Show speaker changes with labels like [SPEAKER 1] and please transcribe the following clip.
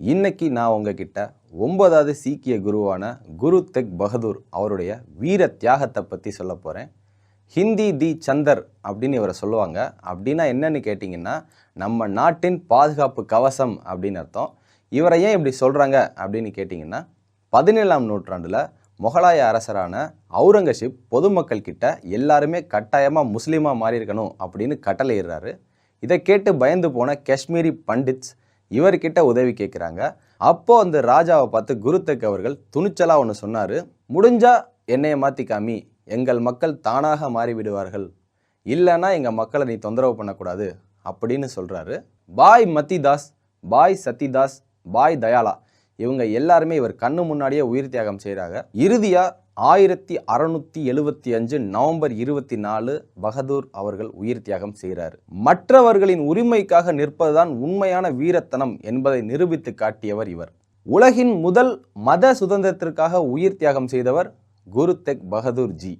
[SPEAKER 1] இன்னைக்கு நான் உங்ககிட்ட 9வது சீக்கிய குருவான குரு தெக் பகதூர் அவருடைய வீர தியாகத்தை பற்றி சொல்ல போகிறேன். ஹிந்தி தி சந்தர் அப்படின்னு இவரை சொல்லுவாங்க. அப்படின்னா என்னன்னு கேட்டிங்கன்னா, நம்ம நாட்டின் பாதுகாப்பு கவசம் அப்படின்னு அர்த்தம். இவரை ஏன் இப்படி சொல்கிறாங்க அப்படின்னு கேட்டிங்கன்னா, 17ஆம் நூற்றாண்டில் முகலாய அரசரான அவுரங்கசீப் பொதுமக்கள் கிட்ட எல்லாருமே கட்டாயமாக முஸ்லீமாக மாறியிருக்கணும் அப்படின்னு கட்டளையிடுறாரு. இதை கேட்டு பயந்து போன காஷ்மீரி பண்டிட்ஸ் இவர்கிட்ட உதவி கேட்குறாங்க. அப்போ அந்த ராஜாவை பார்த்து குரு தெக் அவர்கள் துணிச்சலாக ஒன்று சொன்னார். முடிஞ்சா என்னையை மாற்றி காமி, எங்கள் மக்கள் தானாக மாறிவிடுவார்கள், இல்லைன்னா எங்கள் மக்களை நீ தொந்தரவு பண்ணக்கூடாது அப்படின்னு சொல்கிறாரு. பாய் மத்திதாஸ், பாய் சத்திதாஸ், பாய் தயாலா இவங்க எல்லாருமே இவர் கண்ணு முன்னாடியே உயிர் தியாகம் செய்கிறாங்க. இறுதியாக 1675 நவம்பர் 24 பகதூர் அவர்கள் உயிர் தியாகம் செய்கிறார். மற்றவர்களின் உரிமைக்காக நிற்பதுதான் உண்மையான வீரத்தனம் என்பதை நிரூபித்து காட்டியவர் இவர். உலகின் முதல் மத சுதந்திரத்திற்காக உயிர் தியாகம் செய்தவர் குரு தெக் பகதூர் ஜி.